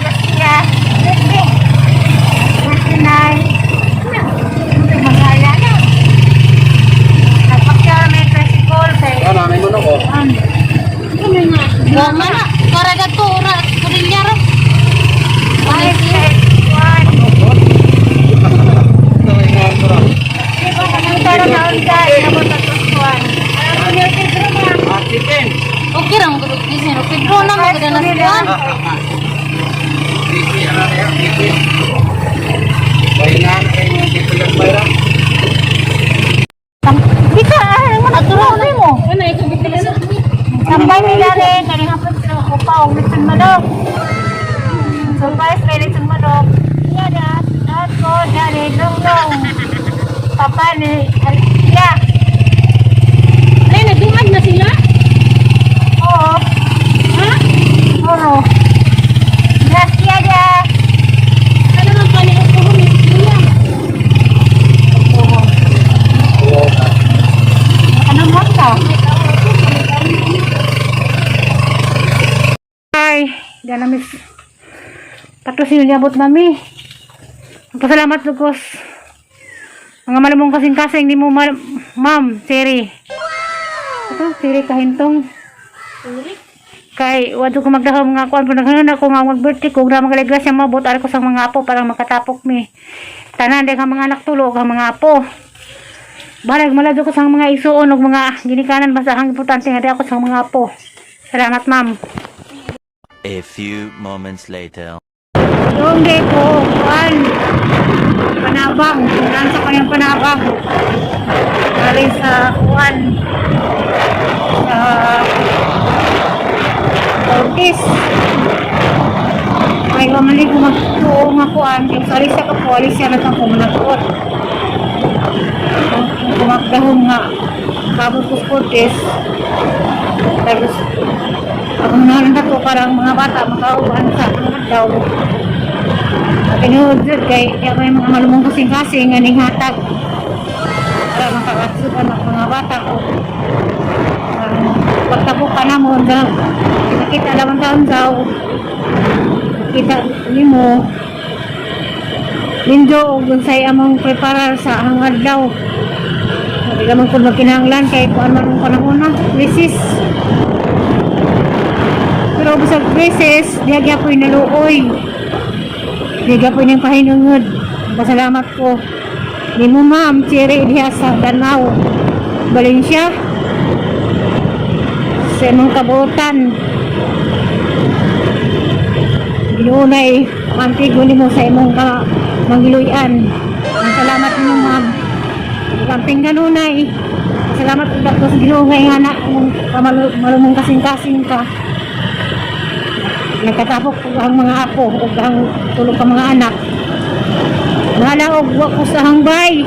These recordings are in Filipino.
Garcia. Sinay. Mga lana. Nagpakya may tricycle kay. May mono ko. Wala na. Para gato ora kulinyar. Ay, kay one. Okay lang ko di sino Pedro na maganda na siya. Bayan dito lang bayran. Bisa mo naturo na mo. Ano ikaw bibili sa tambay nila rin kaning hapon sa upaw bisan manok. So guys, may bisan manok. Iya at ko dali lunglong. Papa ni Alcia. Ay, nagduman na sila? Oo. Ha? Oo. Gracias ya. Ano man pa niyo ko ni Kuya? Oo. Ano mo ka? Ay, diyan na miss. Tapos sinulabot mami. Pasalamat lugos. Mga malamong kasing-kasing di mo ma'am, Siri. Ito, Siri kahintong. Kay wado ko magdahom nga kuan pud ako nga mag-birthday ko gra magaligras siya mabot ari ko sa mga apo para makatapok mi. Tanan dai mga anak tulog ang mga apo. Barag malado ko sa mga isuon ug mga ginikanan basta ang importante nga ako sa mga apo. Salamat ma'am. A few moments later. Yung day ko, kuan, panabang, kunan sa kanyang panabang. Galing sa kuan, sa Ortiz. Ay, kamali ko magtuo nga kuan, yung sari siya kapualis siya na kang kumanakot. Kung kumagdahong nga, kabot ko Ortiz. Tapos, ako naman na to, parang mga bata, makauban sa mga daw. Pinuod kay may mga malumong kasing-kasing aning hatag para makakasukan ang mga bata ko. Pagtapok ka na mo nakita naman taon daw kita ni mo lindo o gunsay among preparar sa hangad daw. Hindi naman kung magkinahanglan kay kung ano nung panahon na krisis. Pero bisag krisis diagya po'y naluoy. Diga po niyang pahinungod. Pasalamat ko. Di mo ma'am, Siri diha sa Danau, Valencia. Sa imong kabutan. Ginunay, antigo ni mo sa imong manggiluyan. Ang salamat niyo ma'am. Kamping ganunay. Salamat po sa ginungay nga na malumong kasing-kasing ka. Nagkatapok ang mga apo o ang tulog ka mga anak. Nalaog ko sa hangbay.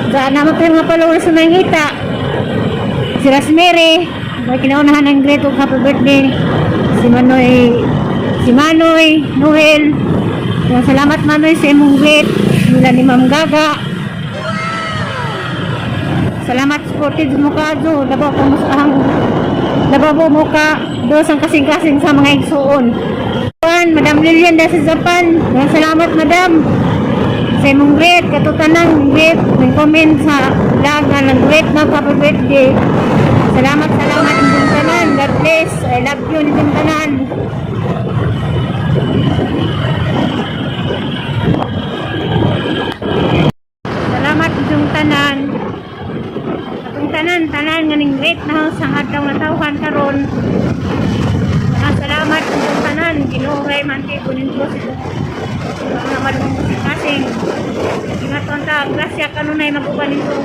Saan naman tayo mga palawala sa nangita. Si Rosemary, may kinaunahan ng great of happy birthday. Si Manoy, Noel. Salamat Manoy sa imong great. Nila ni Ma'am Gaga. Salamat supported mo ka, Jo. Nababo mo ka dos ang kasing-kasing sa mga igsuon. Madam Lilian da sa Japan. Salamat Madam. Sa imong great, katutanang great. Nag-comment sa vlog na nag-great na happy birthday. Salamat inyong tanan. God bless. I love you inyong tanan. Salamat inyong tanan. Tanan nganing great na sa adlaw na tawhan karon. Salamat sa tanan ginuray man kay kunin ko sa mga malumong kasing ingaton ta grasya kanunay mag-uban nito.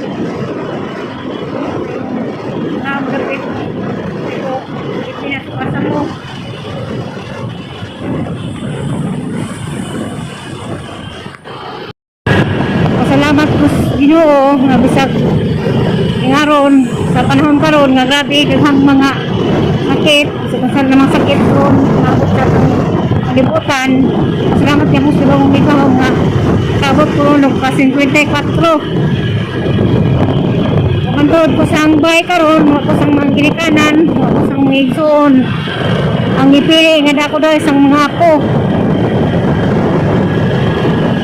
Magapit ito ipinasukasa mo. Salamat po Ginoo nga bisag ngaron sa panahon karon nga grabe daghang mga sakit sa mga sakit ron abot sa kalibutan. Salamat kay mo sa mga ikaw nga kabot ko nung pa 54 Mantod ko sa hangbay karon, wa ko sang mga ginikanan, wa ko sang mga igsoon. Ang ipili nga dako daw isang mga apo.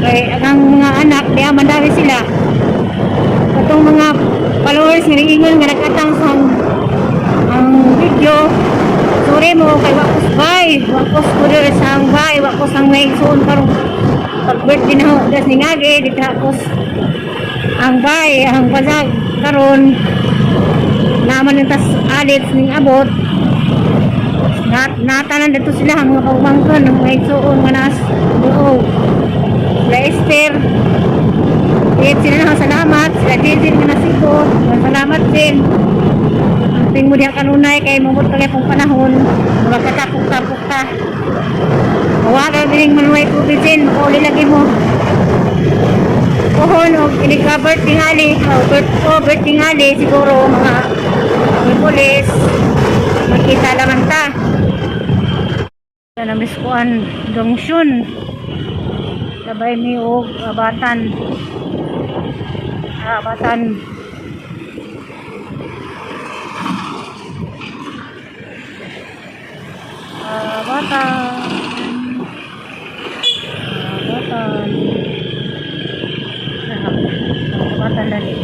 Kay ang mga anak, di mandawi sila. Katong mga followers nga ingon nga nagkatang sa ang video. Sorry mo kay wakos bay, wakos ko dito sa bay, wakos ang may suon karong pag-birthday na ho, das ni ngagi, dito akos ang bay, ang pasag karon naman yung tas alit ning abot. Natanan dito sila ang mga kaumangkan ng may suon nga nas buo. Sila Esther, sila na salamat, sila Jinjin nga nasigo, salamat din. Ting mo diha kanunay kay mumot kay pong panahon magkatapok-tapok ta. Wala ding manuhay ko bisin, uli lagi mo. Pohon og ini-cover tingali, cover tingali siguro mga pulis. Makita naman ta. Sana miskuan Dongsyun. Sabay mi og abatan. Abatan. Batan dali.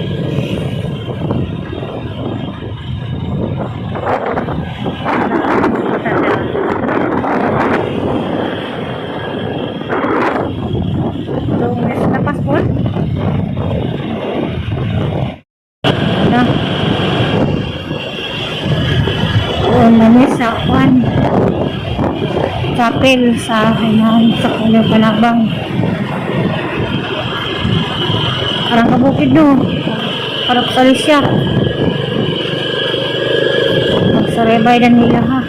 Dongis na pasport. Na. Namin sa kwan. Chapel sa Hinahan sa Kulang Panabang. Parang kabukid no. Parang kalis siya. Magsarebay dan nila ha.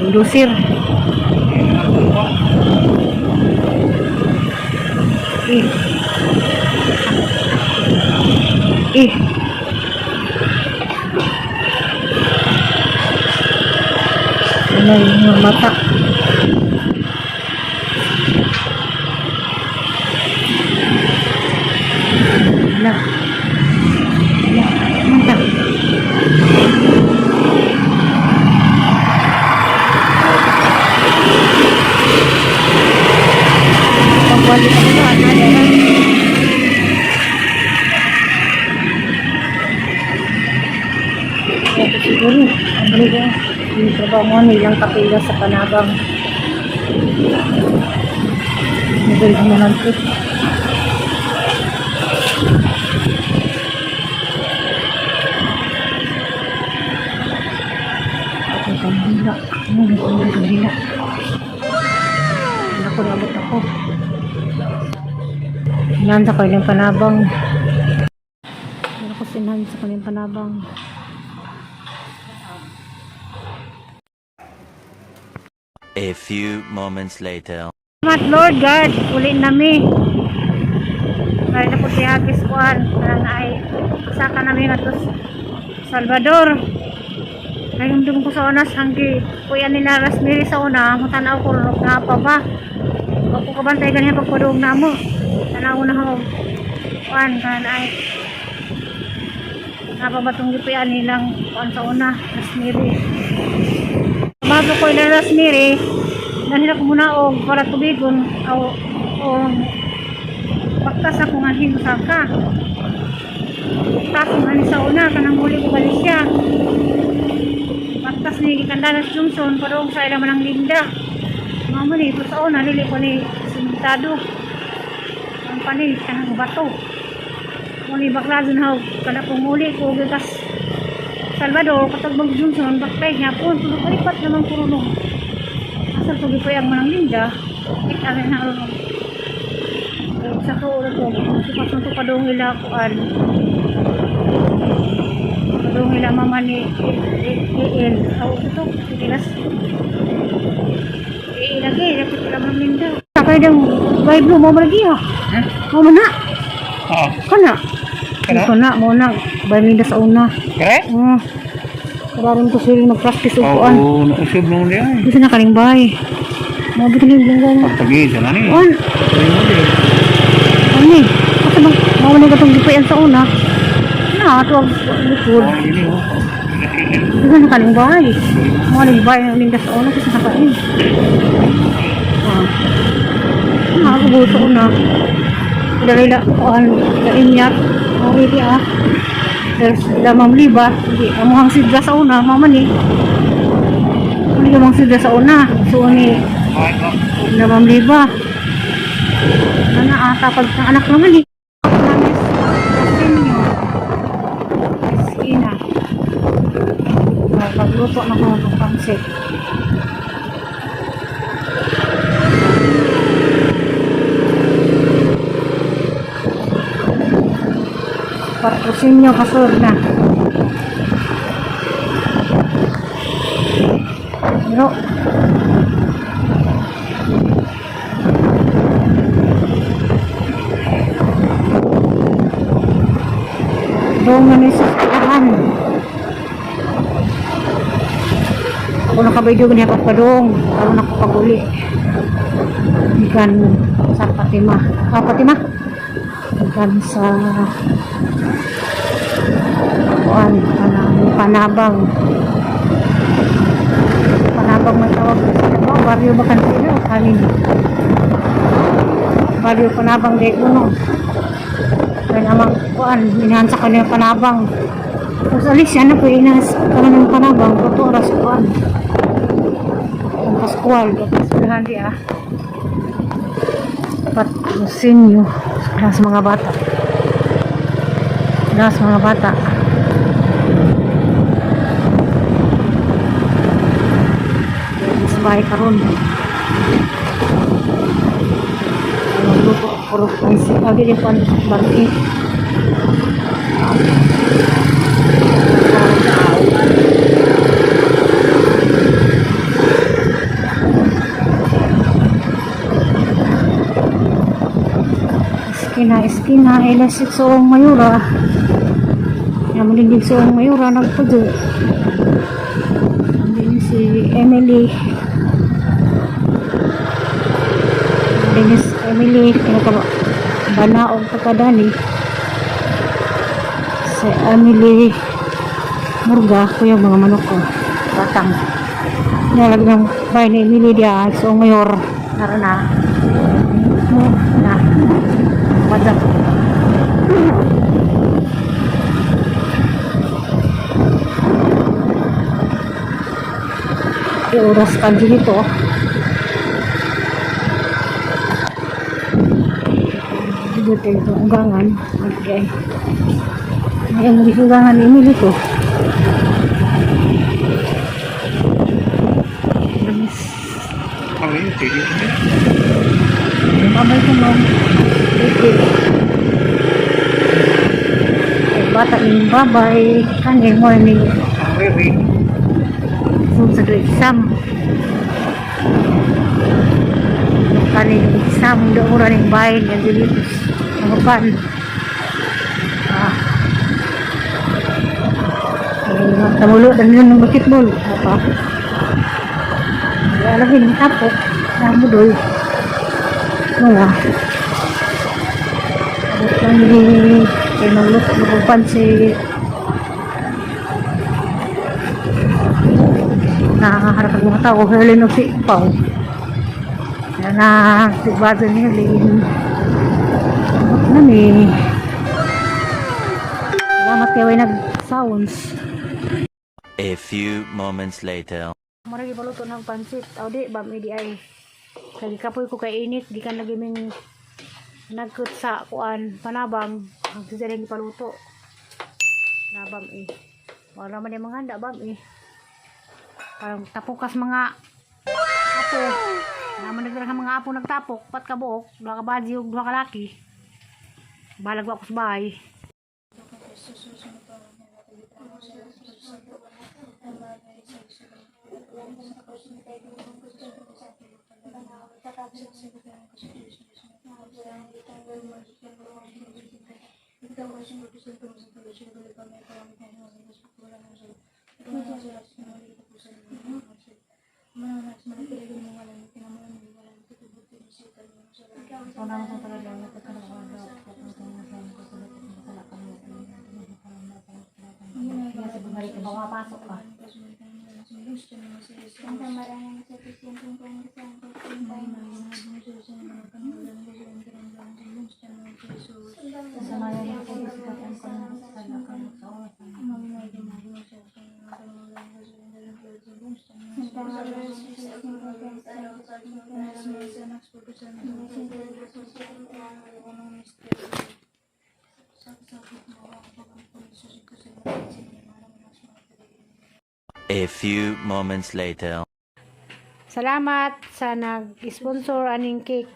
Dusir. Ano yung mata? Wala. Mata. Pagwali ka ba? Ano yan? Siguro, ang bali ko. Yung trabaho mo, nilang kapila sa Panabang. Nagay ko naman ito. Ako kandila. Ano yung kandila? Ako nabot ako. Sinansa ko yung Panabang. Ako sinansa ko yung Panabang. A few moments later. Salamat Lord God, uli nami. Kaya na po si Agis Kuan, parang ay pasaka namin nga to Salvador. Ngayon dun ko sa unas, hanggi kuya nila Rosemary sa una, matanaw ko rin nga pa ba. Ako kabantay ganyan pagpadung na mo. Tanaw na ako. Kuan, kaya ay napabatong gipuyan nilang kuan sa una, Rosemary. Bago ko ilang Rosemary, dahil ako muna o para tubigon o baktas ako nga hinusaka. Baktas nga ni sa una, kanang muli ko balik siya. Baktas ni Kandalas Johnson, parang sa ilang manang Linda. Mga muli, ito sa una, lili ko ni Simentado. Ang panig, kanang bato. Muli bakla dun haw, kanang muli ko, gagas Salvador, katagbang Johnson, bakpay niya po, tulog kalipat naman kurunong. Asal tugi po yung manang Linda, ikarin na kurunong. Sa kaulo ko, supas nito padong ila kuan. Padong ila mama ni El. Aw, ito, ikilas. Ilagay, dapat sila manang Linda. Sakay dang Bible mo malagi ha? Mo na? Oo. Kana? Kana? Kana, mo na. Bible sa una. Kaya? Kadarin ko sila mag-practice o kuan. Oo, nausog naman diyan. Bisa na karing bahay. Mabit na yung gano'n. Pagpagisa na niya. Kuan. Ani? Kasi bang mawala ka itong gipayan sa una? Na, ito ang likod. Ini oh. Hindi na kaning bahay. Mga ning bahay ng lindas sa una kasi nakain. Nakabuto ko na. Dali na kuhan sa inyat. Hindi There's damang liba. Hindi. Amuhang sidra sa una. Mamani. Hindi damang sidra sa una. So ni damang liba. Tapag ng anak naman eh. Namis. Kasinyo. Iskina. Pagluto na ko ng pansit. Patrocinio kasur na. Pero doon na ni sa kahan. Ako nakabidyo niya pagpadong. Ako nakapaguli. Ikan sa Fatima. Fatima? Ikan sa kuan, Panabang. Panabang may tawag sa baryo bakan sila o kanin. Baryo Panabang de uno. Kaya naman kuan, minahan sa kanila Panabang. Tapos alis yan na po, inas kanila Panabang. 4 oras kuan. Ang Pascual, tapos lahan di Patrocinio sa mga bata. Sa mga bata. Bahay karon. Luto puro pansit. Lagi din pan bagi. Eskina elasik soong mayura. Yang meninggi soong mayura nagpudo. Hindi si Emily. Emily banaog pagkadani si Emily Murga kuya mga manok ko batang nilalag ng bahay ni Emily dia so mayor na wadak oras kan dito dito ito ugangan okay ang ugangan ini dito Kami, sige. babay ko mo bata yung babay kanil morning food sa exam kanil exam doon rin yung bayan yung dito ang upan tamulo dan yun ng basketball apa lagi ng tapok namudoy nuwa abot lang ni kay magluto ng upan si nakaharap ang mga tao Helen of si Pao na sigbado niya Helen nani salamat kayo ay nag-sounds. A few moments later. Maragi baluto ng pansit. O di, bami di ay. Lagi kapoy ko kay init. Di kan lagi ming nagkut sa kuan. Panabang. Ang sisaling paluto. Nabam wala man yung mga handa bam Parang tapukas mga apo. Naman nagdarang mga apo nagtapok. Pat kabuok. 2 kabadzi o 2 kalaki. Balag ako sa bahay. Pasok ka. A few moments later. Salamat sa nag-sponsor aning cake.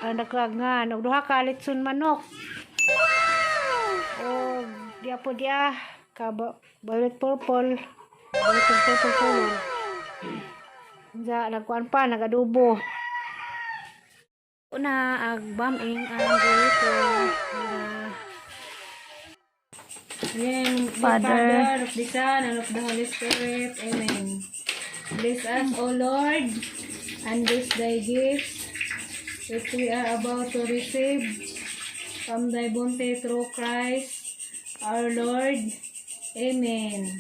Ang nagkagangan og duha ka litson manok. O dia po dia ka violet purple. Violet purple color. Nagkuan pa nagadubo. Una agbaming ang dito. Amen. Father, Of the Son, and of the Holy Spirit. Amen. Bless us, O Lord, and bless thy gifts, which we are about to receive from thy bounty through Christ, our Lord. Amen.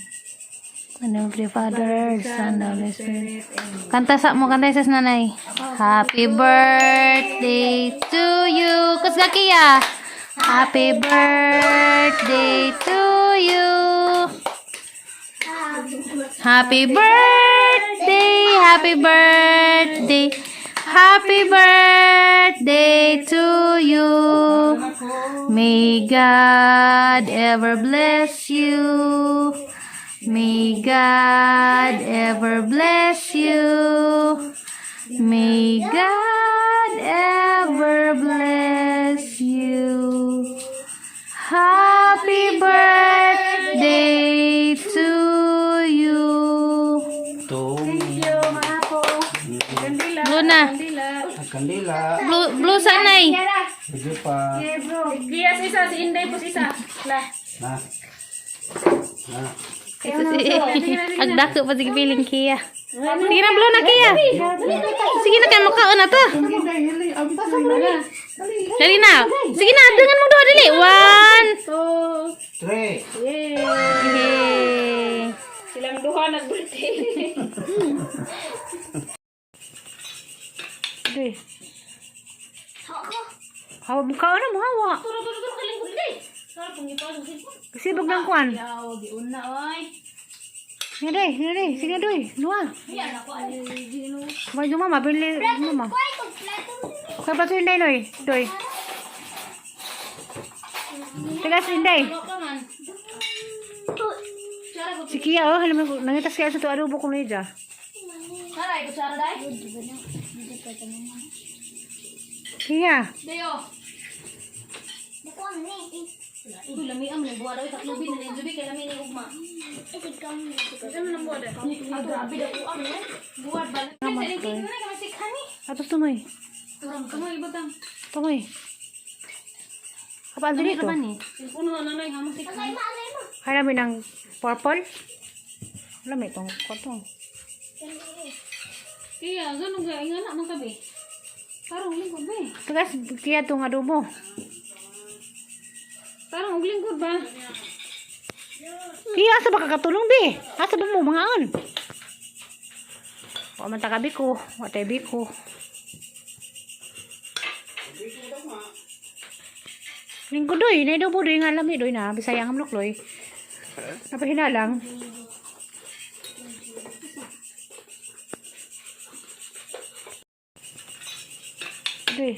ano the Father, Son, and Holy Spirit. Amen. Kanta sa mo, kanta sa nanay. Happy birthday to you. Kusgakiya. Happy birthday to you. Happy birthday, happy birthday, happy birthday to you. May God ever bless you. May God ever bless you. May God ever bless you. Happy birthday to you. Blue na. Kandila. Blue sanay. Sige pa. Bias isa, si Inday po isa. La. Na. Na. Agdako pa sige piling Kia. Sige na blue na Kia. Sige na kay makaon na to. Dali na. Sige na, dengan mo doon dali. 1. 3. Yay. Silang duha nag-birthday. Dali. Hawa mukha na mo hawa. Turo kaling birthday. Sarap pong ipasok sila. Kasibog ng kuan. Yaw, giuna, oy. Sige, sige doy. Dua. Yan ako, alin. May mama, bili mama. Kaya pa ito Inday, Noy. Doy. Tigas Inday. Ano ka man? Kutsara ko. Si Kia, oh. Alam mo, nangitas kaya sa ito adobo ko na idya. Naray, kutsara day? Kia. Dayo. Uy, lami ang nagbuha daw. Taklubi na naglubi kay lami ni Ugma. Ano nang buha daw? Ang grabe daw po ang buhat ba? Kasi hindi na kamasikhan ni. Atos tumoy. Turang kamoy, ibutang. Tumoy. Kapaan din ito? Puno na nanay, kamasikhan. Kaya namin ng purple. Alam mo itong kotong. Kaya, ganun ga, ingana mong tabi. Parang lingkod ba eh. Tigas, Kia itong adobo. Parang lingkod ba? Kia, asa ba kakatulong, be? Asa ba mo, mga an? O, mantakabi ko. Watabi ko. Lingkod doy. Naidobo doy nga alam doy na. Bisaya ang hamlok doy. Napahina lang. Doy.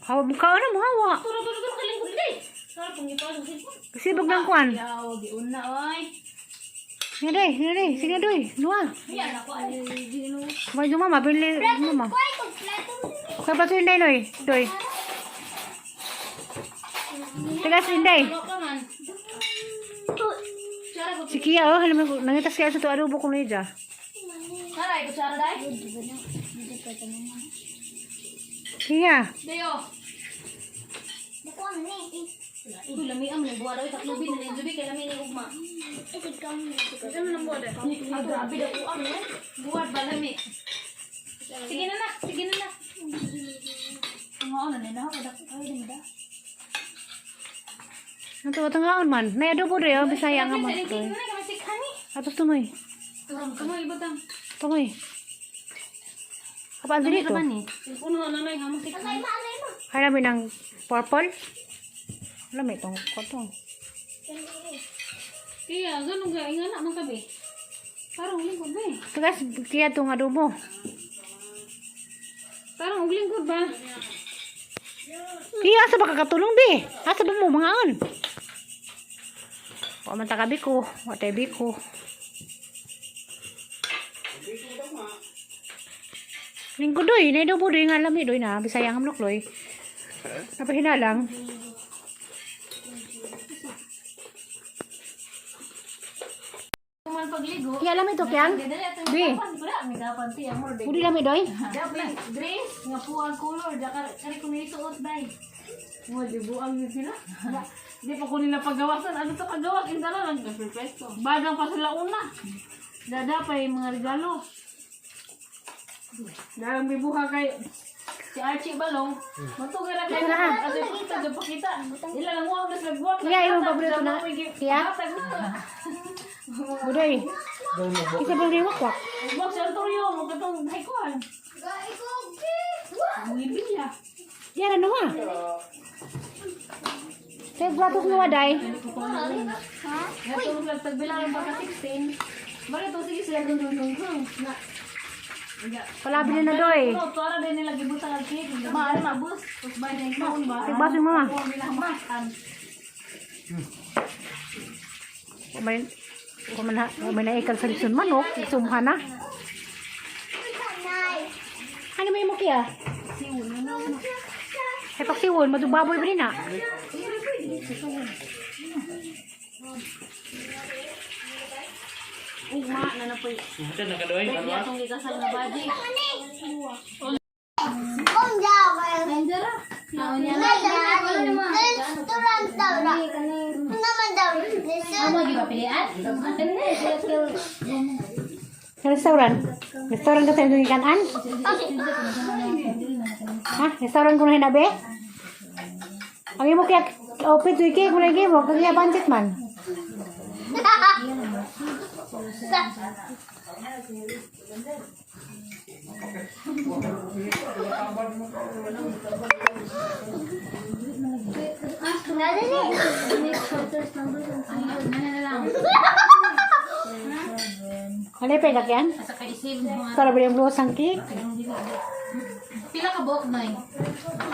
Hawa mukha na mo hawa. Turo kalingkod day. Sarap pong ipasok sila. Kasibog ng kuan. Yaw, giuna, oy. Sige doy. Dua. Yan ako, alin. May mama, bili mama. Kaya pa ito Inday, Noy. Doy. Tigas Inday. Ano ka man? Kutsara ko. Si Kia, oh. Alam mo, nangitas kaya sa ito adobo ko na idya. Naray, kutsara day? Kia. Dayo. Uy, lami ang nagbuha daw. Taklubi na naglubi kay lami ni Ugma. Ano nang buha daw? Ang grabe daw po ang buhat ba lami? Sige na nak. Ang ano na ako. Ay, dami da. Ito, tangaan man. May adobo doy, oh. Bisaya nga man doy. Atos tumoy. Kamu ibu tang. Tumoy. Kapaan din ito? Puno na nanay kamu sik. Kaya namin ng purple. Alam mo itong kotong. Iya, ganun ga ingana man kabe. Parang lingkod ba eh. Tagas, kaya itong adobo. Parang lingkod ba? Kaya asa ba kakatulong, be? Asa ba mo, mga an? Pamanta ka, biko. Watay biko. Lingkod doy, na adobo doy nga alam doy na. Bisaya nga mlokloy. Napahina lang. Kuman pagligo. Kaya alam ito, kyan? Be, May kapan ti amor de. budi lami doy. Dapat dress nga puang color dakar kani ko nisuot bay. Mo di buang yun sila. Di pa ko nila pagawasan. Ano to pagawas indala lang perfecto. Bagang pa sila una. Dadapay mga regalo. Dalang bibuha kay si Archie Balong. Matugay ra kay ate kita pakita. Ila lang mo ang nagbuwak. Kaya yung paborito na. Kaya? Buday. Isa bang riwak wak? Buwak si Artorio mo katong haikuan. Ngibig ya. Yan ano nga? Sa platos mo waday. Natulog lang tagbilang ang pagka 16. Bakit to sige sila dung. Na. Palabi na doy. No, tuara din nila gibutan ang cake. Maano na bus. Tapos bay na ikaon ba? Tigbasin mo nga. Kuha nila matan. May naikal sa lison manok. Sumha na. Ano may mo kaya? Siwon na na. Ay paksiwon. Madubaboy ba rin na? Uma na na po. Ito nakadoy. Pwede atong ikasal na baji. Anjara. Naon niya na. Amo di ba pilihan? Sa restaurant? Restaurant ka sa yung kanan? Ha? Restaurant ko na hinabi? Ang mo kaya opit to ikik mo lagi mo. Kaya pancit man. Ano yung pedak yan? Asa ka isip mo. Para ba yung blue sang cake? Pila ka buok na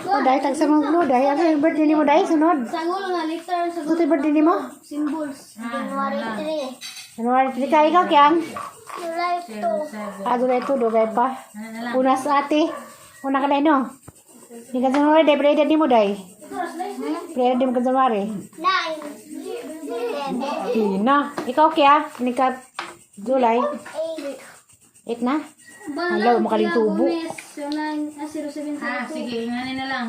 O dahil tag sa mga blue dahil. Ano yung birthday ni mo dahil? Sunod. Sagol nga liter sa Ito yung birthday ni mo? symbols. January 3 ka ikaw kiyang? July 2 dugay pa. Una sa ate. Una ka na no? Hindi ka January dahil pala edad ni mo dahil. Pala edad mo ka January. Ina. Ikaw kaya? Hindi ka July. 8 na? Hello, makaling tubo. Ah, sige, inganin na lang.